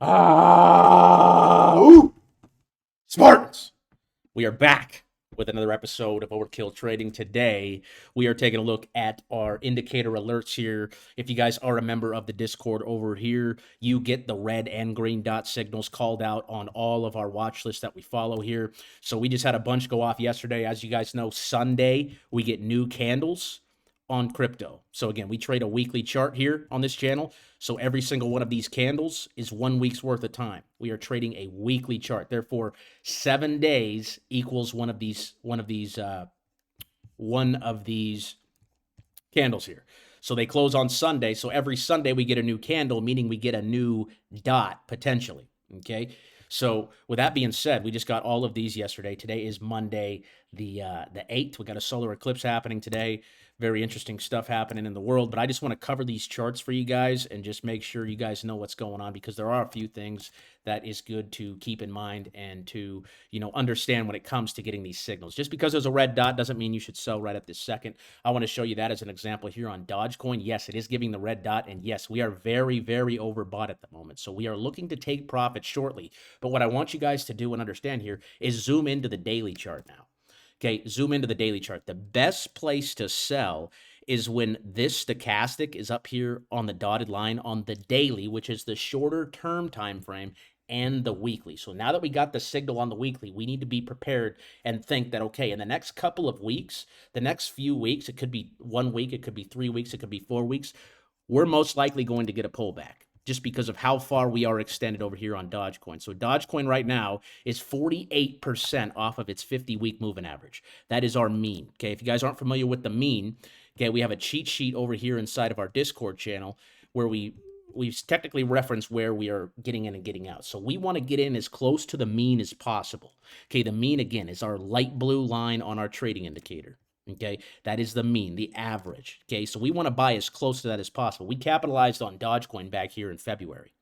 Ooh, Spartans! We are back with another episode of Overkill Trading. Today, we are taking a look at our indicator alerts here. If you guys are a member of the Discord over here, you get the red and green dot signals called out on all of our watch lists that we follow here. So we just had a bunch go off yesterday. As you guys know, Sunday, we get new candles on crypto. So again, we trade a weekly chart here on this channel. So every single one of these candles is 1 week's worth of time. We are trading a weekly chart. Therefore, 7 days equals one of these candles here. So they close on Sunday. So every Sunday we get a new candle, meaning we get a new dot potentially. Okay. So with that being said, we just got all of these yesterday. Today is Monday, the 8th. We got a solar eclipse happening today. Very interesting stuff happening in the world. But I just want to cover these charts for you guys and just make sure you guys know what's going on, because there are a few things that is good to keep in mind and to, understand when it comes to getting these signals. Just because there's a red dot doesn't mean you should sell right at this second. I want to show you that as an example here on Dogecoin. Yes, it is giving the red dot. And yes, we are very, very overbought at the moment. So we are looking to take profit shortly. But what I want you guys to do and understand here is zoom into the daily chart now. Okay, zoom into the daily chart. The best place to sell is when this stochastic is up here on the dotted line on the daily, which is the shorter term time frame, and the weekly. So now that we got the signal on the weekly, we need to be prepared and think that, okay, in the next couple of weeks, the next few weeks, it could be 1 week, it could be 3 weeks, it could be 4 weeks, we're most likely going to get a pullback just because of how far we are extended over here on Dogecoin. So Dogecoin right now is 48% off of its 50-week moving average. That is our mean. Okay, if you guys aren't familiar with the mean, okay, we have a cheat sheet over here inside of our Discord channel where we've technically referenced where we are getting in and getting out. So we want to get in as close to the mean as possible. Okay, the mean, again, is our light blue line on our trading indicator. Okay, that is the mean, the average. Okay, so we want to buy as close to that as possible. We capitalized on Dogecoin back here in February.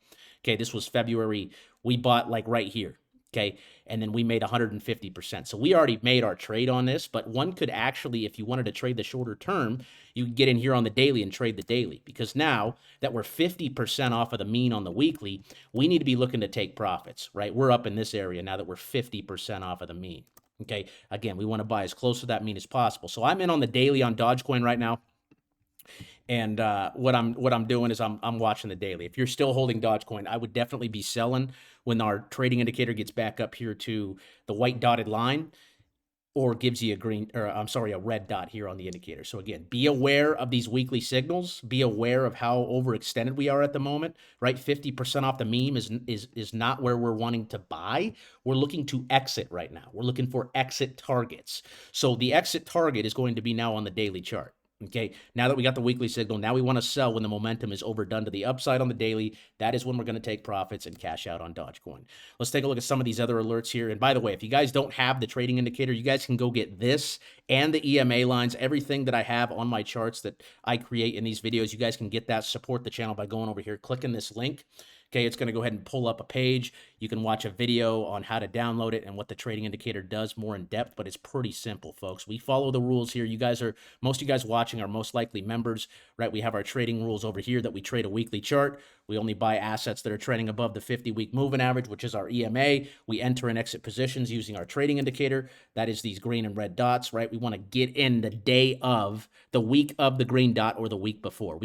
Okay, this was February. We bought like right here. Okay, and then we made 150%. So we already made our trade on this, but one could actually, if you wanted to trade the shorter term, you could get in here on the daily and trade the daily, because now that we're 50% off of the mean on the weekly, we need to be looking to take profits, right? We're up in this area now that we're 50% off of the mean. Okay, again, we want to buy as close to that mean as possible. So I'm in on the daily on Dogecoin right now, and what I'm doing is I'm watching the daily. If you're still holding Dogecoin, I would definitely be selling when our trading indicator gets back up here to the white dotted line, or gives you a red dot here on the indicator. So again, be aware of these weekly signals. Be aware of how overextended we are at the moment, right? 50% off the meme is not where we're wanting to buy. We're looking to exit right now. We're looking for exit targets. So the exit target is going to be now on the daily chart. Okay, now that we got the weekly signal, now we want to sell when the momentum is overdone to the upside on the daily. That is when we're going to take profits and cash out on Dogecoin. Let's take a look at some of these other alerts here. And by the way, if you guys don't have the trading indicator, you guys can go get this and the EMA lines, everything that I have on my charts that I create in these videos. You guys can get that, support the channel by going over here, clicking this link. Okay, it's going to go ahead and pull up a page. You can watch a video on how to download it and what the trading indicator does more in depth, but it's pretty simple, folks. We follow the rules here. Most of you guys watching are most likely members, right? We have our trading rules over here that we trade a weekly chart. We only buy assets that are trading above the 50-week moving average, which is our EMA. We enter and exit positions using our trading indicator. That is these green and red dots, right? We want to get in the day of, the week of the green dot, or the week before.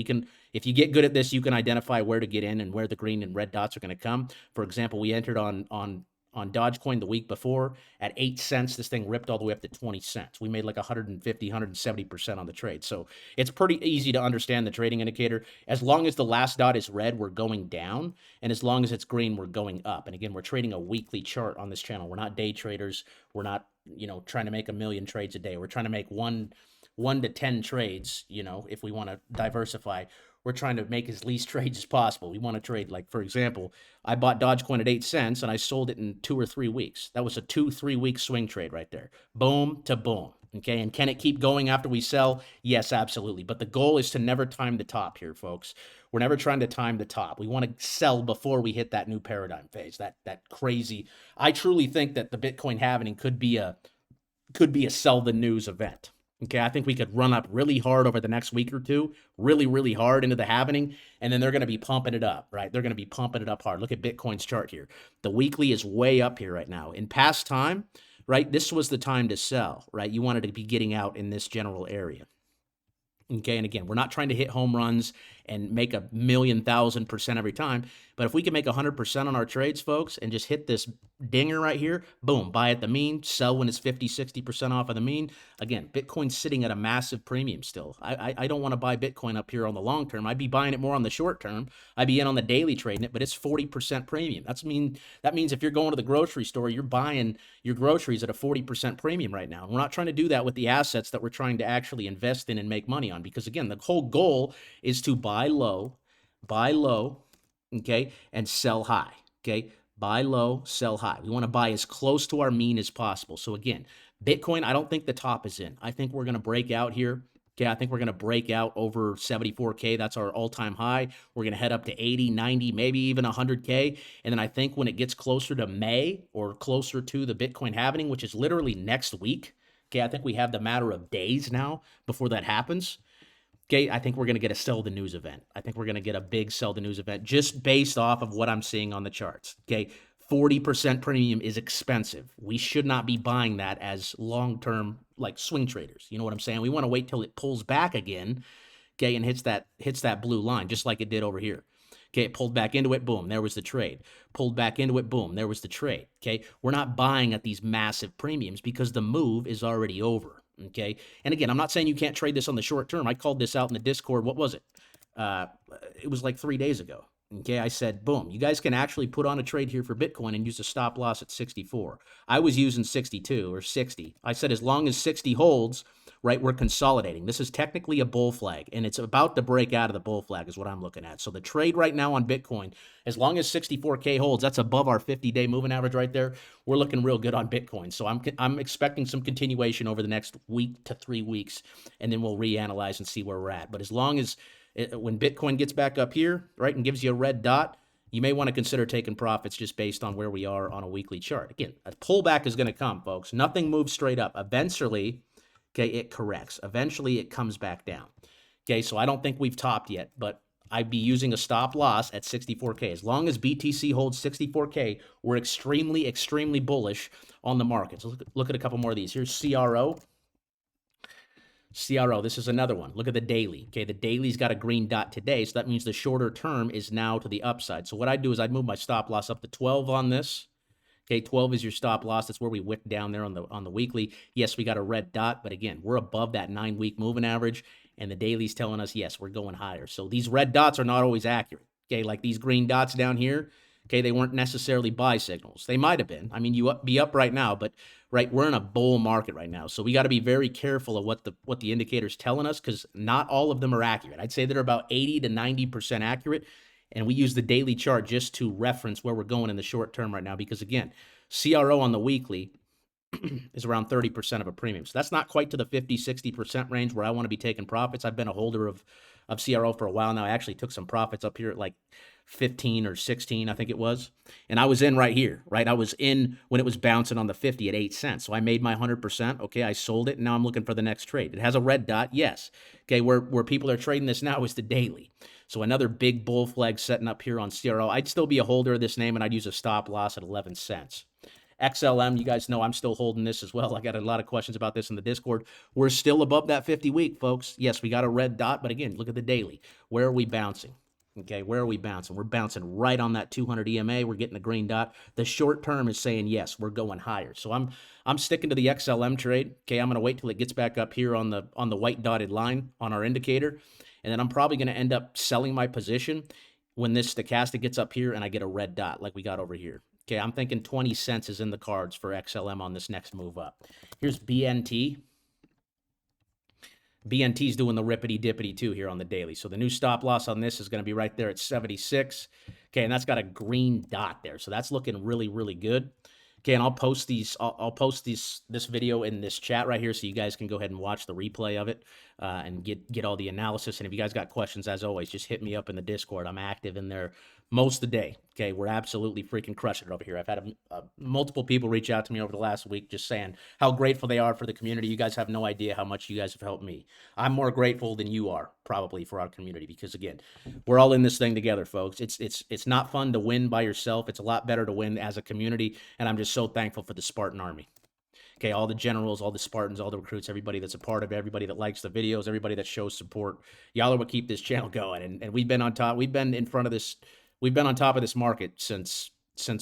If you get good at this, you can identify where to get in and where the green and red dots are going to come. For example, we entered on Dogecoin the week before at 8 cents. This thing ripped all the way up to 20 cents. We made like 150, 170% on the trade. So it's pretty easy to understand the trading indicator. As long as the last dot is red, we're going down. And as long as it's green, we're going up. And again, we're trading a weekly chart on this channel. We're not day traders. We're not, trying to make a million trades a day. We're trying to make one to 10 trades, if we want to diversify. We're trying to make as least trades as possible. We want to trade, like, for example, I bought Dogecoin at 8 cents and I sold it in 2 or 3 weeks. That was a 2-3 week swing trade right there. Boom to boom. Okay, and can it keep going after we sell? Yes, absolutely. But the goal is to never time the top here, folks. We're never trying to time the top. We want to sell before we hit that new paradigm phase. That crazy. I truly think that the Bitcoin halving could be a sell the news event. Okay, I think we could run up really hard over the next week or two, really, really hard into the halvening, and then they're going to be pumping it up, right? They're going to be pumping it up hard. Look at Bitcoin's chart here. The weekly is way up here right now. In past time, right, this was the time to sell, right? You wanted to be getting out in this general area. Okay, and again, we're not trying to hit home runs and make 1,000,000% every time, but if we can make 100% on our trades, folks, and just hit this dinger right here, boom, buy at the mean, sell when it's 50, 60% off of the mean. Again, Bitcoin's sitting at a massive premium still. I don't want to buy Bitcoin up here on the long term. I'd be buying it more on the short term. I'd be in on the daily trading it, but it's 40% premium. That means if you're going to the grocery store, you're buying your groceries at a 40% premium right now. We're not trying to do that with the assets that we're trying to actually invest in and make money on, because again, the whole goal is to buy low, okay, and sell high, okay? Buy low, sell high. We want to buy as close to our mean as possible. So again, Bitcoin, I don't think the top is in. I think we're going to break out here. Okay, I think we're going to break out over 74K. That's our all-time high. We're going to head up to 80, 90, maybe even 100K. And then I think when it gets closer to May or closer to the Bitcoin halving, which is literally next week, okay, I think we have the matter of days now before that happens. Okay, I think we're going to get a sell the news event. I think we're going to get a big sell the news event just based off of what I'm seeing on the charts. Okay, 40% premium is expensive. We should not be buying that as long-term like swing traders. You know what I'm saying? We want to wait till it pulls back again, okay, and hits that blue line just like it did over here. Okay, it pulled back into it, boom, there was the trade. Pulled back into it, boom, there was the trade. Okay, we're not buying at these massive premiums because the move is already over. Okay, and again, I'm not saying you can't trade this on the short term. I called this out in the Discord. What was it? It was like 3 days ago. Okay, I said, boom, you guys can actually put on a trade here for Bitcoin and use a stop loss at 64. I was using 62 or 60. I said, as long as 60 holds, right, we're consolidating. This is technically a bull flag, and it's about to break out of the bull flag is what I'm looking at. So the trade right now on Bitcoin, as long as 64K holds, that's above our 50-day moving average right there. We're looking real good on Bitcoin. So I'm expecting some continuation over the next week to 3 weeks, and then we'll reanalyze and see where we're at. But as long as when Bitcoin gets back up here, right, and gives you a red dot, you may want to consider taking profits just based on where we are on a weekly chart. Again, a pullback is going to come, folks. Nothing moves straight up. Eventually, okay, it corrects. Eventually, it comes back down. Okay, so I don't think we've topped yet, but I'd be using a stop loss at 64K. As long as BTC holds 64K, we're extremely, extremely bullish on the market. So look at a couple more of these. Here's CRO. CRO, this is another one. Look at the daily. Okay, the daily's got a green dot today, so that means the shorter term is now to the upside. So what I'd do is I'd move my stop loss up to 12 on this. Okay, 12 is your stop loss. That's where we wick down there on the weekly. Yes, we got a red dot, but again, we're above that 9-week moving average, and the daily's telling us, yes, we're going higher. So these red dots are not always accurate. Okay, like these green dots down here, okay, they weren't necessarily buy signals. They might have been. I mean, be up right now, but right, we're in a bull market right now. So we got to be very careful of what the indicator's telling us, because not all of them are accurate. I'd say they're about 80 to 90% accurate. And we use the daily chart just to reference where we're going in the short term right now, because again, CRO on the weekly is around 30% of a premium. So that's not quite to the 50, 60% range where I want to be taking profits. I've been a holder of CRO for a while now. I actually took some profits up here at like 15 or 16, I think it was. And I was in right here, right? I was in when it was bouncing on the 50 at 8 cents. So I made my 100%. Okay, I sold it, and now I'm looking for the next trade. It has a red dot, yes. Okay, where people are trading this now is the daily. So another big bull flag setting up here on CRO. I'd still be a holder of this name, and I'd use a stop loss at 11 cents. XLM, you guys know I'm still holding this as well. I got a lot of questions about this in the Discord. We're still above that 50-week, folks. Yes, we got a red dot, but again, look at the daily. Where are we bouncing? Okay, where are we bouncing? We're bouncing right on that 200 EMA. We're getting a green dot. The short term is saying, yes, we're going higher. So I'm sticking to the XLM trade. Okay, I'm going to wait till it gets back up here on the white dotted line on our indicator. And then I'm probably going to end up selling my position when this stochastic gets up here and I get a red dot like we got over here. Okay, I'm thinking 20 cents is in the cards for XLM on this next move up. Here's BNT. BNT's doing the rippity-dippity too here on the daily. So the new stop loss on this is going to be right there at 76. Okay, and that's got a green dot there. So that's looking really, really good. Okay, and I'll post these. I'll post this video in this chat right here, so you guys can go ahead and watch the replay of it and get all the analysis. And if you guys got questions, as always, just hit me up in the Discord. I'm active in there most of the day. Okay, we're absolutely freaking crushing it over here. I've had multiple people reach out to me over the last week just saying how grateful they are for the community. You guys have no idea how much you guys have helped me. I'm more grateful than you are probably for our community because again, we're all in this thing together, folks. It's not fun to win by yourself. It's a lot better to win as a community, and I'm just so thankful for the Spartan Army. Okay, all the generals, all the Spartans, all the recruits, everybody that's a part of it, everybody that likes the videos, everybody that shows support. Y'all are what keep this channel going. And we've been on top. We've been in front of this. We've been on top of this market since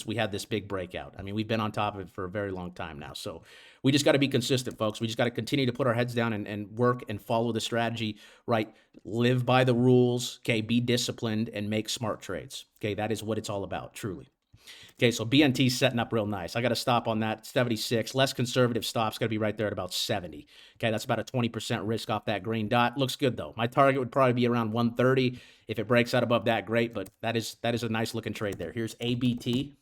we had this big breakout. I mean, we've been on top of it for a very long time now. So we just got to be consistent, folks. We just got to continue to put our heads down and work and follow the strategy, right? Live by the rules, okay? Be disciplined and make smart trades. Okay, that is what it's all about, truly. Okay, so BNT's setting up real nice. I got to stop on that 76. Less conservative stop's got to be right there at about 70. Okay, that's about a 20% risk off that green dot. Looks good, though. My target would probably be around 130. If it breaks out above that, great, but that is a nice looking trade there. Here's ABT.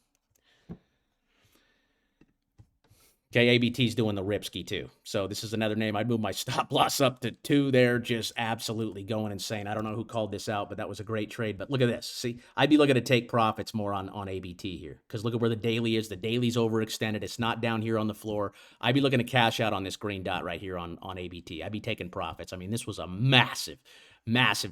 Okay, ABT's doing the Ripski too. So this is another name. I'd move my stop loss up to 2 there, just absolutely going insane. I don't know who called this out, but that was a great trade. But look at this. See, I'd be looking to take profits more on ABT here because look at where the daily is. The daily's overextended. It's not down here on the floor. I'd be looking to cash out on this green dot right here on ABT. I'd be taking profits. I mean, this was a massive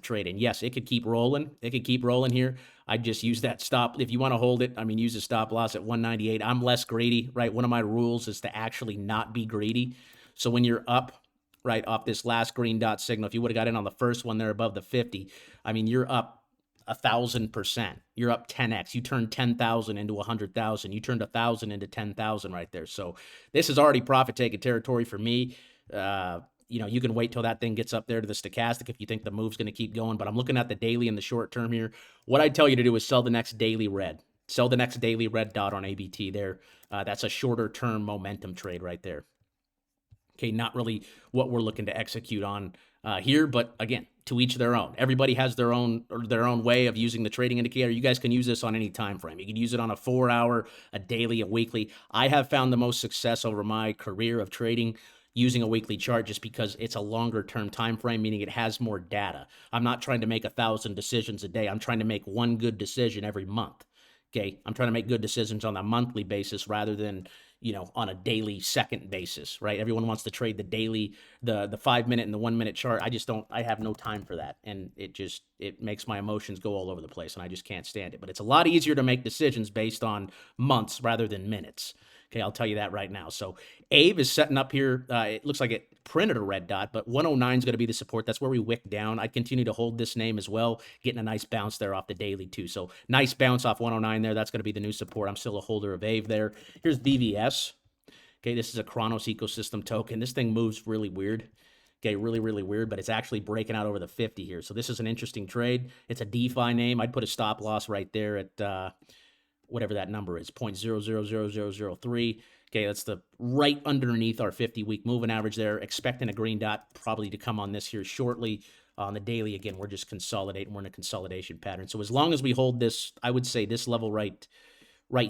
trade. And yes, it could keep rolling. It could keep rolling here. I'd just use that stop. If you want to hold it, I mean, use a stop loss at 198. I'm less greedy, right? One of my rules is to actually not be greedy. So when you're up, right, off this last green dot signal, if you would have got in on the first one there above the 50, I mean, you're up 1,000%. You're up 10x. You turned 10,000 into 100,000. You turned 1,000 into 10,000 right there. So this is already profit-taking territory for me. You know, you can wait till that thing gets up there to the stochastic if you think the move's going to keep going. But I'm looking at the daily in the short term here. What I tell you to do is sell the next daily red. Sell the next daily red dot on ABT there. That's a shorter term momentum trade right there. Okay, not really what we're looking to execute on here, but again, to each their own. Everybody has their own way of using the trading indicator. You guys can use this on any time frame. You can use it on a 4-hour, a daily, a weekly. I have found the most success over my career of trading using a weekly chart just because it's a longer term time frame, meaning it has more data. I'm not trying to make 1,000 decisions a day. I'm trying to make one good decision every month. Okay, I'm trying to make good decisions on a monthly basis rather than, you know, on a daily second basis, right? Everyone wants to trade the daily, the 5-minute and the 1-minute chart. I have no time for that. And it makes my emotions go all over the place and I just can't stand it. But it's a lot easier to make decisions based on months rather than minutes. Okay, I'll tell you that right now. So AVE is setting up here. It looks like it printed a red dot, but 109 is going to be the support. That's where we wick down. I'd continue to hold this name as well, getting a nice bounce there off the daily too. So nice bounce off 109 there. That's going to be the new support. I'm still a holder of AVE there. Here's BVS. Okay, this is a Kronos ecosystem token. This thing moves really weird. Okay, really weird, but it's actually breaking out over the 50 here. So this is an interesting trade. It's a DeFi name. I'd put a stop loss right there at whatever that number is, 0.000003. Okay, that's the right underneath our 50-week moving average there. Expecting a green dot probably to come on this here shortly. On the daily, again, we're just consolidating. We're in a consolidation pattern. So as long as we hold this, I would say this level right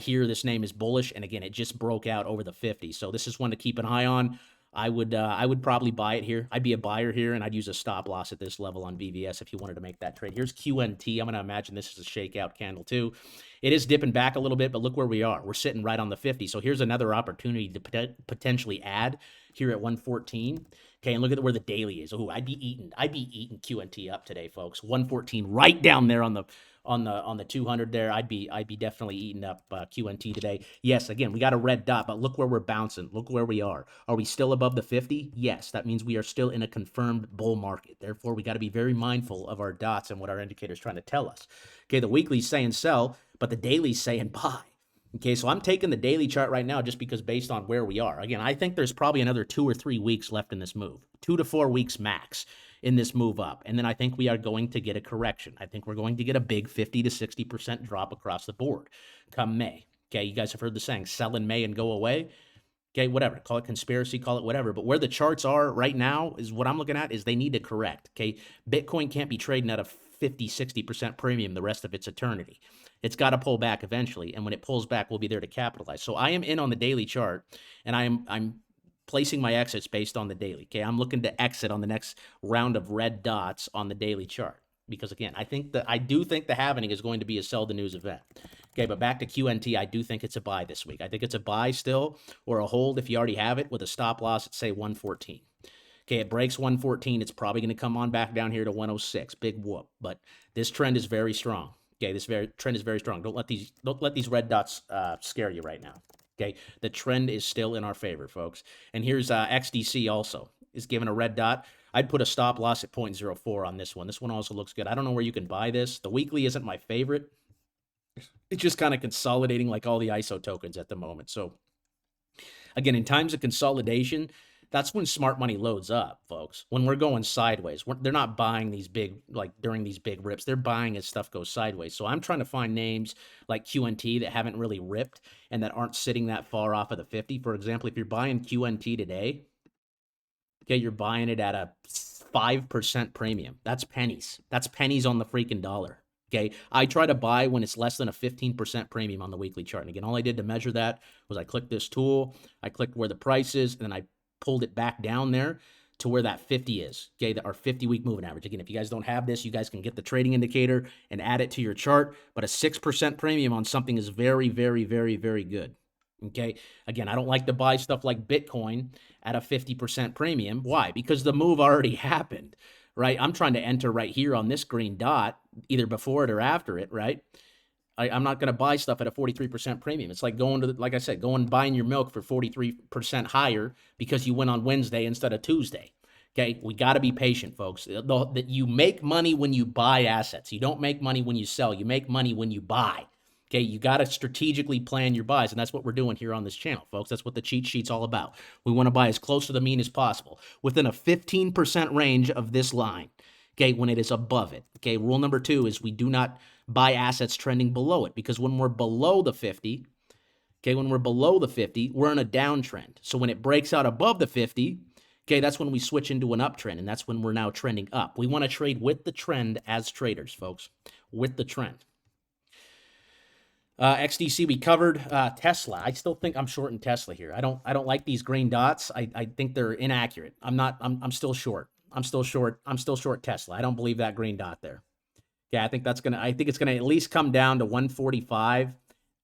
here, this name is bullish. And again, it just broke out over the 50. So this is one to keep an eye on. I would probably buy it here. I'd be a buyer here, and I'd use a stop loss at this level on VVS if you wanted to make that trade. Here's QNT. I'm going to imagine this is a shakeout candle too. It is dipping back a little bit, but look where we are. We're sitting right on the 50. So here's another opportunity to potentially add here at 114. Okay, and look at where the daily is. Oh, I'd be eating QNT up today, folks. 114 right down there on the 200 there. I'd be definitely eating up QNT today. Yes, again, we got a red dot, but look where we're bouncing. Look where we are. Are we still above the 50? Yes, that means we are still in a confirmed bull market. Therefore, we got to be very mindful of our dots and what our indicator is trying to tell us. Okay, the weekly's saying sell, but the daily's saying buy. Okay, so I'm taking the daily chart right now just because based on where we are. Again, I think there's probably another 2 or 3 weeks left in this move. 2 to 4 weeks max in this move up. And then I think we are going to get a correction. I think we're going to get a big 50 to 60% drop across the board come May. Okay, you guys have heard the saying, sell in May and go away. Okay, whatever. Call it conspiracy, call it whatever. But where the charts are right now is what I'm looking at is they need to correct. Okay, Bitcoin can't be trading at a 50, 60% premium the rest of its eternity. It's got to pull back eventually. And when it pulls back, we'll be there to capitalize. So I am in on the daily chart, and I'm placing my exits based on the daily. Okay, I'm looking to exit on the next round of red dots on the daily chart. because again, I do think the halving is going to be a sell the news event. Okay, but back to QNT, I do think it's a buy this week. I think it's a buy still or a hold if you already have it with a stop loss at say 114. Okay, it breaks 114. It's probably going to come on back down here to 106. Big whoop. But this trend is very strong. Okay, trend is very strong. Don't let these red dots scare you right now. Okay, the trend is still in our favor, folks. And here's XDC also is given a red dot. I'd put a stop loss at 0.04 on this one. This one also looks good. I don't know where you can buy this. The weekly isn't my favorite. It's just kind of consolidating like all the ISO tokens at the moment. So again, in times of consolidation, that's when smart money loads up, folks. When we're going sideways, they're not buying these big, like during these big rips. They're buying as stuff goes sideways. So I'm trying to find names like QNT that haven't really ripped and that aren't sitting that far off of the 50. For example, if you're buying QNT today, okay, you're buying it at a 5% premium. That's pennies. That's pennies on the freaking dollar. Okay, I try to buy when it's less than a 15% premium on the weekly chart. And again, all I did to measure that was I clicked this tool, I clicked where the price is, and then I pulled it back down there to where that 50 is, okay, our 50-week moving average. Again, if you guys don't have this, you guys can get the trading indicator and add it to your chart, but a 6% premium on something is very, very, very, very good, okay? Again, I don't like to buy stuff like Bitcoin at a 50% premium. Why? Because the move already happened, right? I'm trying to enter right here on this green dot, either before it or after it, right? I'm not going to buy stuff at a 43% premium. It's like going to, like I said, going and buying your milk for 43% higher because you went on Wednesday instead of Tuesday. Okay, we got to be patient, folks. That you make money when you buy assets. You don't make money when you sell. You make money when you buy. Okay, you got to strategically plan your buys, and that's what we're doing here on this channel, folks. That's what the cheat sheet's all about. We want to buy as close to the mean as possible, within a 15% range of this line, okay, when it is above it. Okay, rule number 2 is we do not buy assets trending below it, because when we're below the 50, okay, when we're below the 50, we're in a downtrend. So when it breaks out above the 50, okay, that's when we switch into an uptrend, and that's when we're now trending up. We want to trade with the trend as traders, folks, with the trend. XDC, we covered Tesla. I still think I'm short in Tesla here. I don't like these green dots. I think they're inaccurate. I'm still short. I'm still short Tesla. I don't believe that green dot there. Yeah, I think it's gonna at least come down to 145.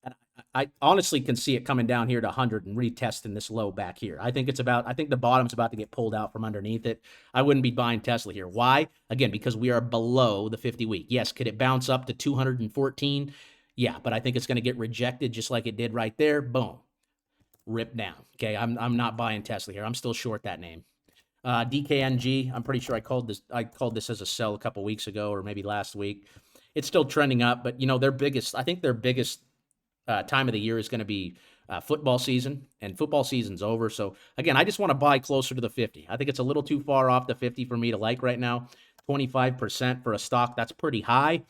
And I honestly can see it coming down here to 100 and retesting this low back here. I think the bottom's about to get pulled out from underneath it. I wouldn't be buying Tesla here. Why? Again, because we are below the 50-week. Yes, could it bounce up to 214? Yeah, but I think it's going to get rejected just like it did right there. Boom. Rip down. Okay, I'm not buying Tesla here. I'm still short that name. DKNG, I'm pretty sure I called this as a sell a couple weeks ago or maybe last week. It's still trending up, but their biggest time of the year is going to be football season, and football season's over. So again, I just want to buy closer to the 50. I think it's a little too far off the 50 for me to like right now. 25% for a stock, that's pretty high.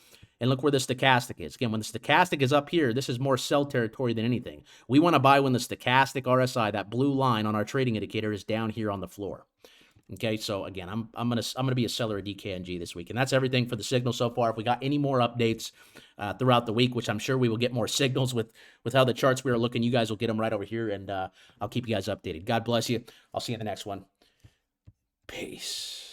And look where the stochastic is. Again, when the stochastic is up here, this is more sell territory than anything. We want to buy when the stochastic RSI, that blue line on our trading indicator, is down here on the floor. Okay, so again, I'm gonna be a seller of DKNG this week, and that's everything for the signal so far. If we got any more updates throughout the week, which I'm sure we will get more signals with how the charts we are looking, you guys will get them right over here, and I'll keep you guys updated. God bless you. I'll see you in the next one. Peace.